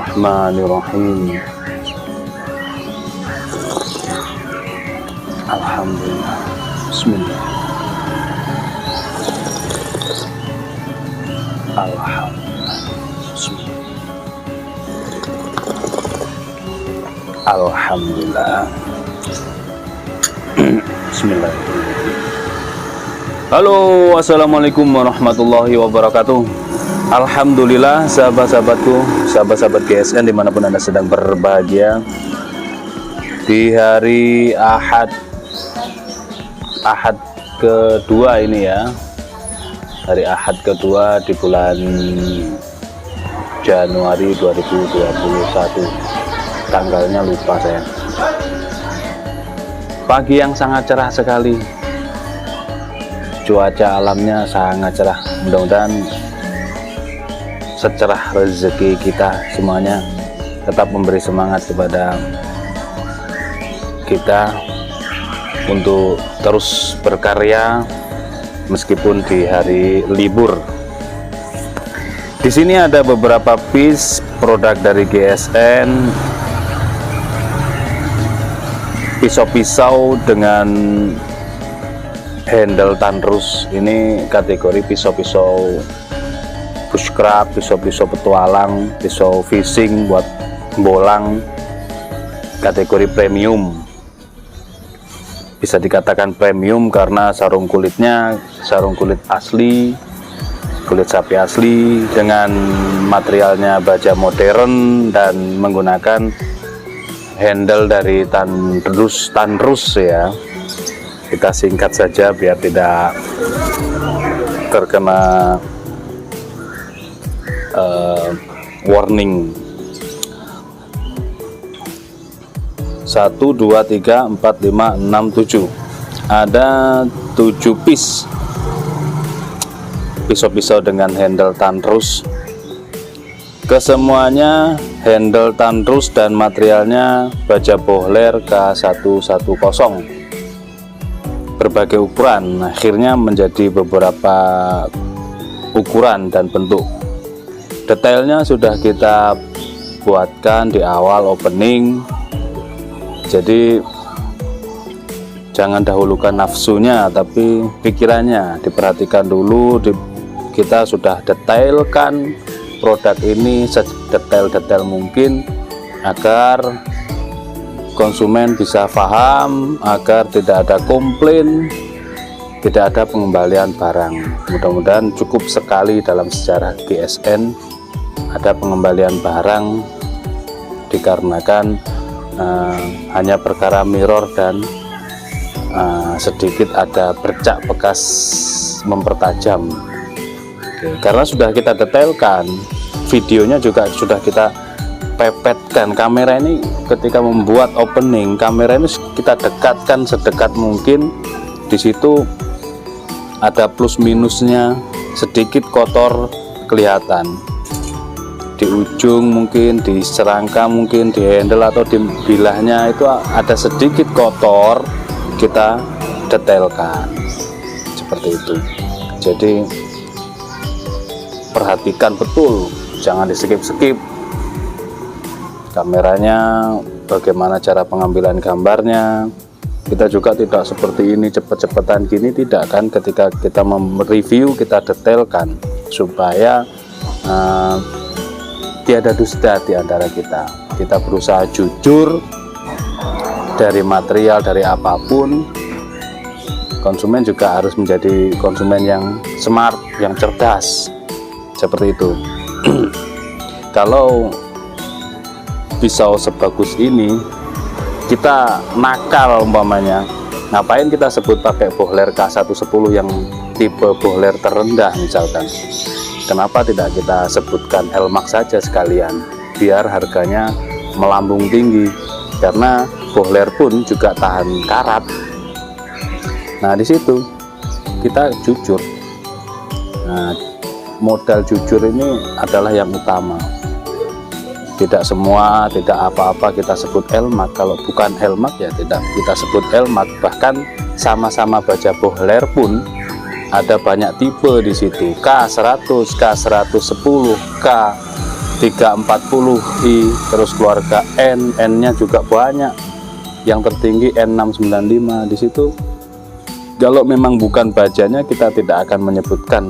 Bismillahirrahmanirrahim. Alhamdulillah. Bismillah. Alhamdulillah. Bismillah. Alhamdulillah. Bismillahirrahmanirrahim. Halo, assalamualaikum warahmatullahi wabarakatuh. Alhamdulillah sahabat-sahabatku, sahabat-sahabat GSN dimanapun Anda sedang berbahagia. Di hari Ahad kedua ini ya, hari Ahad kedua di bulan Januari 2021, tanggalnya lupa saya. Pagi yang sangat cerah sekali, cuaca alamnya sangat cerah. Mudah-mudahan secerah rezeki kita semuanya tetap memberi semangat kepada kita untuk terus berkarya meskipun di hari libur. Di sini ada beberapa piece produk dari GSN, pisau-pisau dengan handle tanrus. Ini kategori pisau-pisau bushcraft, pisau-pisau petualang, pisau fishing buat bolang, kategori premium. Bisa dikatakan premium karena sarung kulitnya sarung kulit asli, kulit sapi asli dengan materialnya baja modern dan menggunakan handle dari Tanrus ya, kita singkat saja biar tidak terkena warning. 1 2 3 4 5 6 7, ada 7 piece pisau-pisau dengan handle Tanrus. Kesemuanya handle Tanrus dan materialnya baja bohler K110, berbagai ukuran, akhirnya menjadi beberapa ukuran dan bentuk. Detailnya sudah kita buatkan di awal opening, jadi jangan dahulukan nafsunya tapi pikirannya diperhatikan dulu. Kita sudah detailkan produk ini sedetail-detail mungkin agar konsumen bisa paham, agar tidak ada komplain, tidak ada pengembalian barang. Mudah-mudahan cukup sekali dalam sejarah GSN ada pengembalian barang dikarenakan hanya perkara mirror dan sedikit ada bercak bekas mempertajam. Karena sudah kita detailkan, videonya juga sudah kita pepetkan. Kamera ini ketika membuat opening, kamera ini kita dekatkan sedekat mungkin. Di situ ada plus minusnya, sedikit kotor kelihatan di ujung, mungkin di serangka, mungkin di handle atau di bilahnya itu ada sedikit kotor, kita detailkan seperti itu. Jadi perhatikan betul, jangan di skip kameranya, bagaimana cara pengambilan gambarnya. Kita juga tidak seperti ini cepet-cepetan gini, tidak kan. Ketika kita mereview kita detailkan supaya tiada dusta di antara kita. Kita berusaha jujur dari material, dari apapun. Konsumen juga harus menjadi konsumen yang smart, yang cerdas, seperti itu. Kalau pisau sebagus ini kita nakal umpamanya, ngapain kita sebut pakai bohler K110 yang tipe bohler terendah misalkan? Kenapa tidak kita sebutkan Elmax saja sekalian, biar harganya melambung tinggi, karena bohler pun juga tahan karat. Nah, di situ kita jujur. Nah, modal jujur ini adalah yang utama. Tidak semua, tidak apa-apa kita sebut Elmax. Kalau bukan Elmax ya tidak kita sebut Elmax. Bahkan sama-sama baja bohler pun ada banyak tipe di situ. K100, K110, K340i, terus keluarga N, N-nya juga banyak. Yang tertinggi N695 di situ. Kalau memang bukan bajanya kita tidak akan menyebutkan.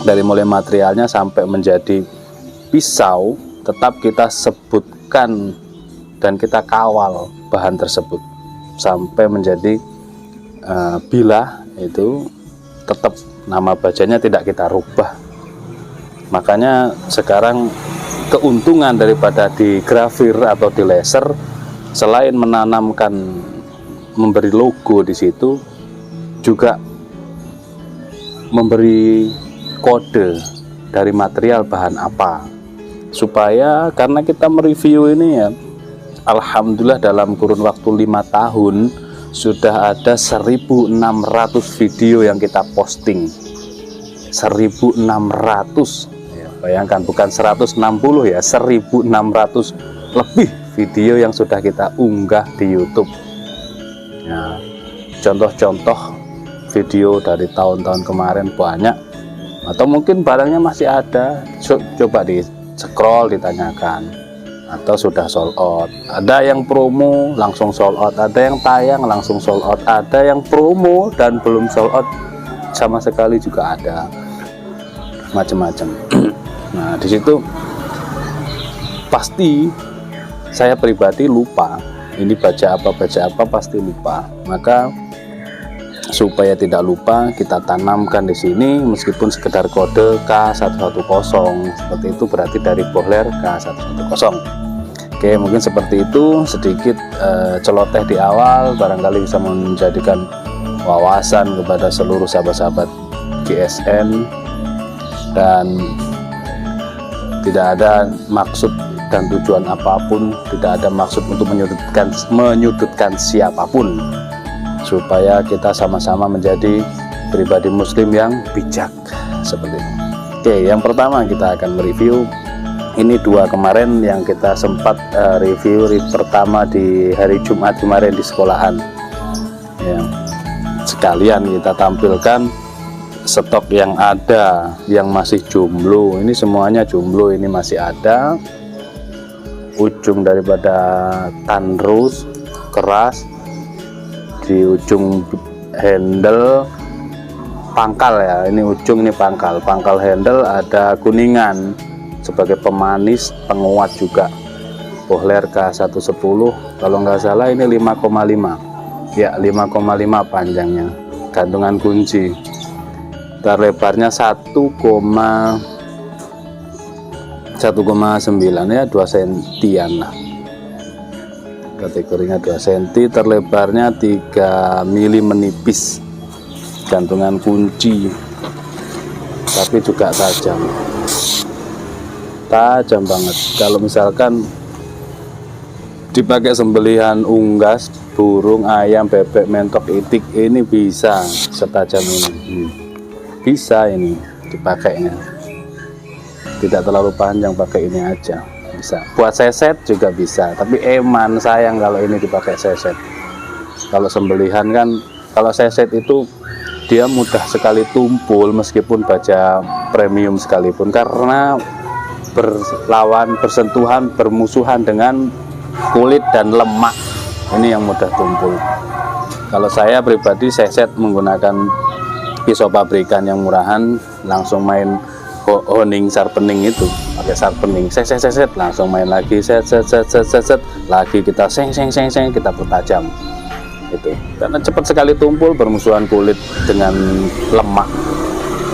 Dari mulai materialnya sampai menjadi pisau, tetap kita sebutkan dan kita kawal bahan tersebut sampai menjadi bilah, itu tetap nama bajanya tidak kita rubah. Makanya sekarang keuntungan daripada digrafir atau di laser, selain menanamkan, memberi logo di situ, juga memberi kode dari material bahan apa, supaya karena kita mereview ini ya, alhamdulillah dalam kurun waktu 5 tahun sudah ada 1.600 video yang kita posting. 1.600 ya, bayangkan, bukan 160 ya, 1.600 lebih video yang sudah kita unggah di YouTube. Nah, contoh-contoh video dari tahun-tahun kemarin banyak, atau mungkin barangnya masih ada, coba di scroll, ditanyakan, atau sudah sold out. Ada yang promo langsung sold out, ada yang tayang langsung sold out, ada yang promo dan belum sold out sama sekali juga ada, macam-macam. Nah, di situ pasti saya pribadi lupa ini baca apa pasti lupa. Maka supaya tidak lupa, kita tanamkan di sini meskipun sekedar kode K110 seperti itu, berarti dari bohler K110. Oke, mungkin seperti itu sedikit celoteh di awal, barangkali bisa menjadikan wawasan kepada seluruh sahabat-sahabat GSN, dan tidak ada maksud dan tujuan apapun, tidak ada maksud untuk menyudutkan siapapun, supaya kita sama-sama menjadi pribadi muslim yang bijak seperti itu. Oke, yang pertama kita akan mereview ini dua kemarin yang kita sempat review pertama di hari Jumat kemarin di sekolahan ya. Sekalian kita tampilkan stok yang ada, yang masih jomblo. Ini semuanya jomblo, ini masih ada. Ujung daripada tanrus keras, di ujung handle pangkal ya, ini ujung, ini pangkal handle ada kuningan sebagai pemanis, penguat juga. Bohler K110 kalau nggak salah ini 5,5 ya, 5,5 panjangnya. Gantungan kunci, lebarnya 1,9 ya, 2 sentian lah, kategorinya 2 cm, terlebarnya 3 mili menipis. Gantungan kunci tapi juga tajam banget. Kalau misalkan dipakai sembelihan unggas, burung, ayam, bebek, mentok, itik, ini bisa setajam ini. Bisa ini dipakainya, tidak terlalu panjang, pakai ini aja bisa. Buat seset juga bisa, tapi eman sayang kalau ini dipakai seset. Kalau sembelihan kan, kalau seset itu dia mudah sekali tumpul meskipun baja premium sekalipun, karena bersentuhan, bermusuhan dengan kulit dan lemak, ini yang mudah tumpul. Kalau saya pribadi seset menggunakan pisau pabrikan yang murahan, langsung main honing sharpening itu, pakai sharpening, set langsung main lagi, set lagi, kita seng kita pertajam itu, karena cepat sekali tumpul, bermusuhan kulit dengan lemak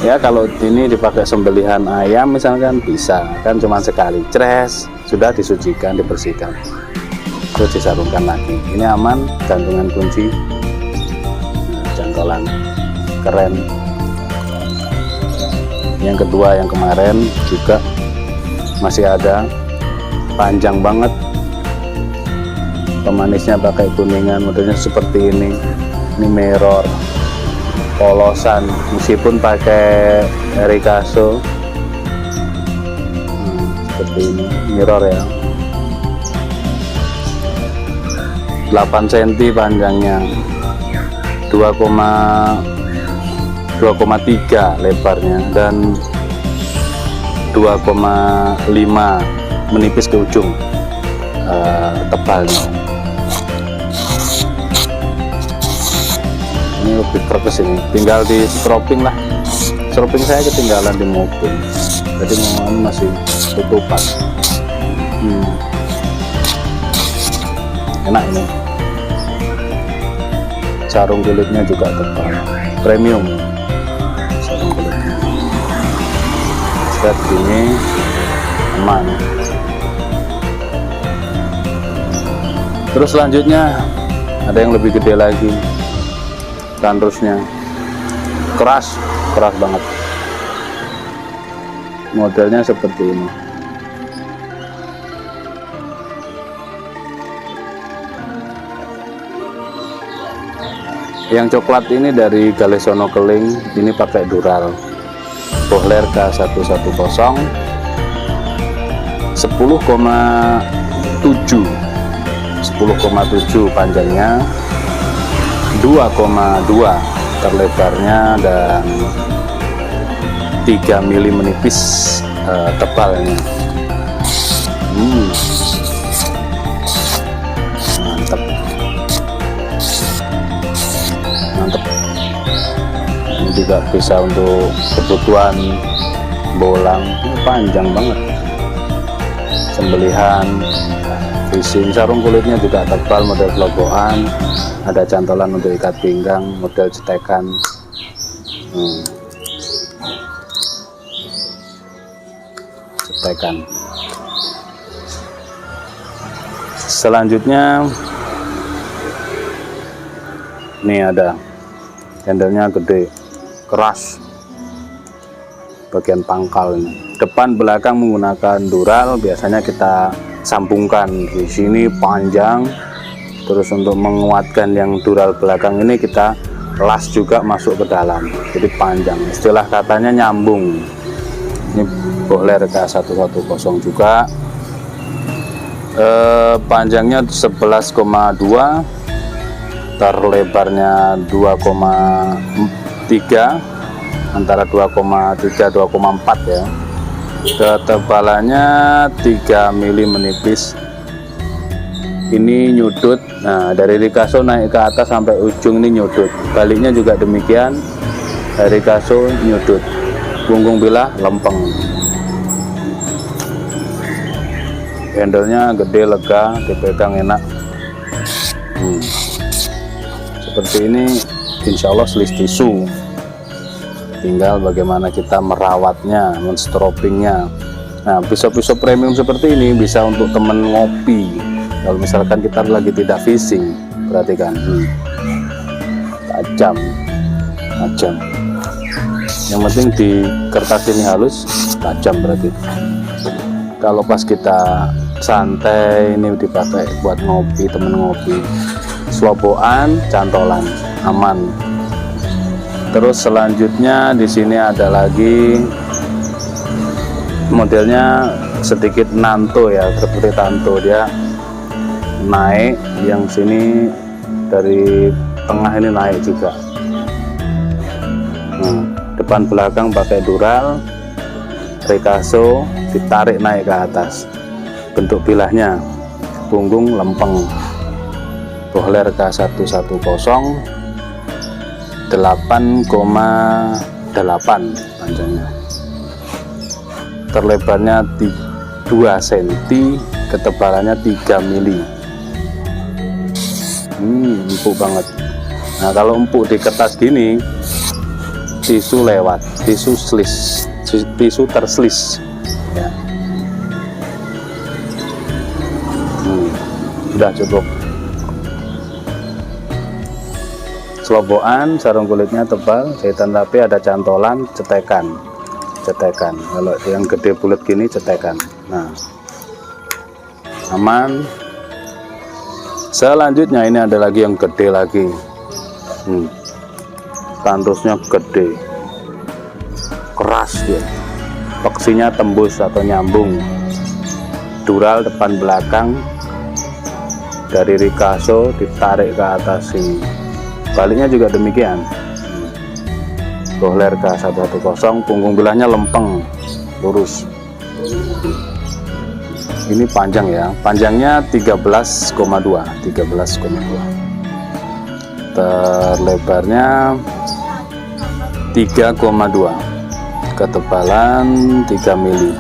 ya. Kalau ini dipakai sembelihan ayam misalkan, bisa kan, cuma sekali cres sudah disucikan, dibersihkan, terus disarungkan lagi. Ini aman, gantungan kunci, cantolan keren. Yang kedua yang kemarin juga masih ada, panjang banget, pemanisnya pakai kuningan, modelnya seperti ini mirror polosan, meskipun pakai Erikaso seperti ini, mirror ya, 8 cm panjangnya, 2,3 lebarnya, dan 2,5 menipis ke ujung tebalnya. Ini lebih kertas, ini tinggal di stroping lah. Stroping saya ketinggalan di mobil, jadi masih tutupan. Enak ini, sarung kulitnya juga tebal, premium sarung kulitnya. Set gini aman. Terus selanjutnya ada yang lebih gede lagi, tandrusnya keras banget, modelnya seperti ini. Yang coklat ini dari Galesono Keling, ini pakai dural. Bohler K110 10,7 panjangnya, 2,2 terlebarnya, dan 3 mili menipis tebalnya. Mantap. Ini juga bisa untuk kebutuhan bolang, panjang banget, sembelihan, fishing. Sarung kulitnya juga tebal, model gelobokan, ada cantolan untuk ikat pinggang, model cetekan. Cetekan. Selanjutnya ini ada handle-nya gede, keras, bagian pangkal ini. Depan belakang menggunakan dural, biasanya kita sambungkan di sini panjang. Terus untuk menguatkan yang dural belakang ini kita las juga masuk ke dalam, jadi panjang. Istilah katanya nyambung. Ini bohler K110 juga. Panjangnya 11,2, terlebarnya 2,3, antara 2,3 2,4 ya. Ketebalannya 3 mili menipis. Ini nyudut. Nah, dari rikaso naik ke atas sampai ujung ini nyudut. Baliknya juga demikian, dari rikaso nyudut. Punggung bilah lempeng. Handle-nya gede, lega, dipegang enak. Seperti ini, insya Allah selis tisu. Tinggal bagaimana kita merawatnya, menstropingnya. Nah, pisau-pisau premium seperti ini bisa untuk temen ngopi. Kalau misalkan kita lagi tidak fishing, perhatikan, tajam. Yang penting di kertas ini halus, tajam berarti. Kalau pas kita santai, ini dipakai buat ngopi, temen ngopi, swaboan, cantolan, aman. Terus selanjutnya di sini ada lagi modelnya sedikit nanto ya, seperti tanto, dia naik, yang sini dari tengah ini naik juga. Depan belakang pakai dural, rikaso, ditarik naik ke atas. Bentuk bilahnya punggung lempeng. Bohler K110 8,8 panjangnya, terlebarnya 2 cm, ketebalannya 3 mili. Empuk banget. Nah, kalau empuk di kertas gini, tisu lewat, tisu terselis ya. Udah cukup. Selobokan, sarung kulitnya tebal, jahitan rapi, ada cantolan, cetekan. Kalau yang gede bulat gini, cetekan. Nah, aman. Selanjutnya ini ada lagi yang gede lagi. Tandusnya gede, keras dia, peksinya tembus atau nyambung. Dural depan belakang, dari rikaso ditarik ke atas sini. Baliknya juga demikian. Bohler K110, punggung bilahnya lempeng, lurus. Ini panjang ya, panjangnya 13,2, terlebarnya 3,2, ketebalan 3 mili.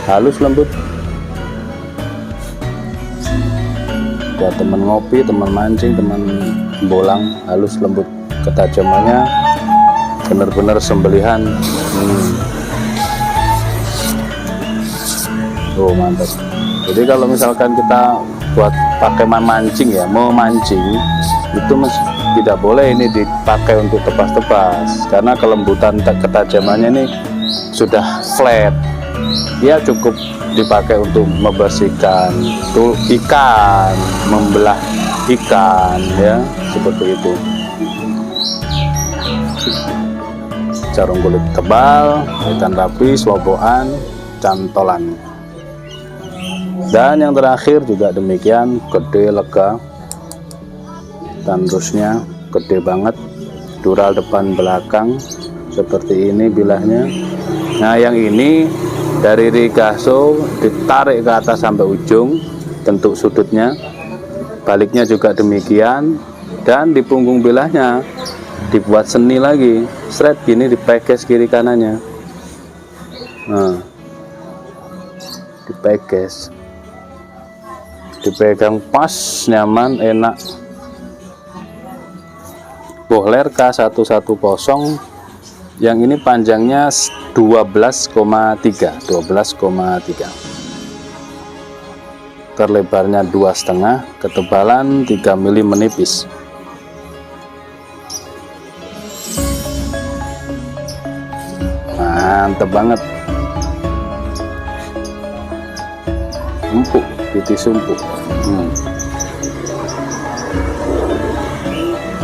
Halus lembut. Buat teman ngopi, teman mancing, teman bolang, halus lembut. Ketajamannya benar-benar sembelihan. Oh, mantap. Jadi kalau misalkan kita buat pakai mancing ya, mau mancing itu tidak boleh ini dipakai untuk tebas-tebas, karena kelembutan ketajamannya ini sudah flat. Dia cukup dipakai untuk membersihkan ikan, membelah ikan ya, seperti itu. Sarung kulit tebal, jahitan rapi, swaboan, cantolan. Dan yang terakhir juga demikian, gede, lega, tandusnya gede banget, dural depan belakang seperti ini bilahnya. Nah, yang ini dari rikaso ditarik ke atas sampai ujung, bentuk sudutnya. Baliknya juga demikian, dan di punggung bilahnya dibuat seni lagi, thread gini, dipeges kiri kanannya. Nah, dipeges, dipegang pas, nyaman, enak. Bohler K110 yang ini panjangnya 12,3. Terlebarnya 2,5, ketebalan 3 mili menipis. Mantep banget. Empuk, titik sumpuk.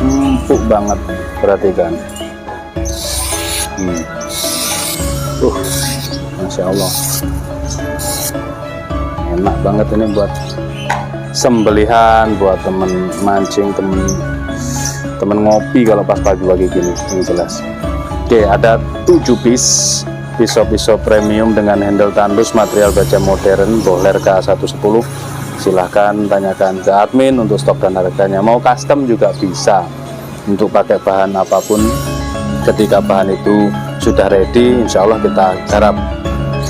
Empuk banget, perhatikan. Masya Allah, enak banget ini buat sembelihan, buat temen mancing, temen ngopi kalau pas pagi-pagi gini. Ini jelas. Oke, ada 7 piece pisau-pisau premium dengan handle tandus material baja modern, Bohler K110. Silahkan tanyakan ke admin untuk stok dan harganya. Mau custom juga bisa, untuk pakai bahan apapun. Ketika bahan itu sudah ready, insya Allah kita garap.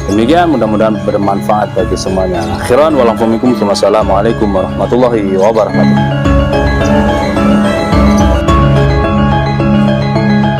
Demikian, mudah-mudahan bermanfaat bagi semuanya. Akhiran, wassalamualaikum warahmatullahi wabarakatuh.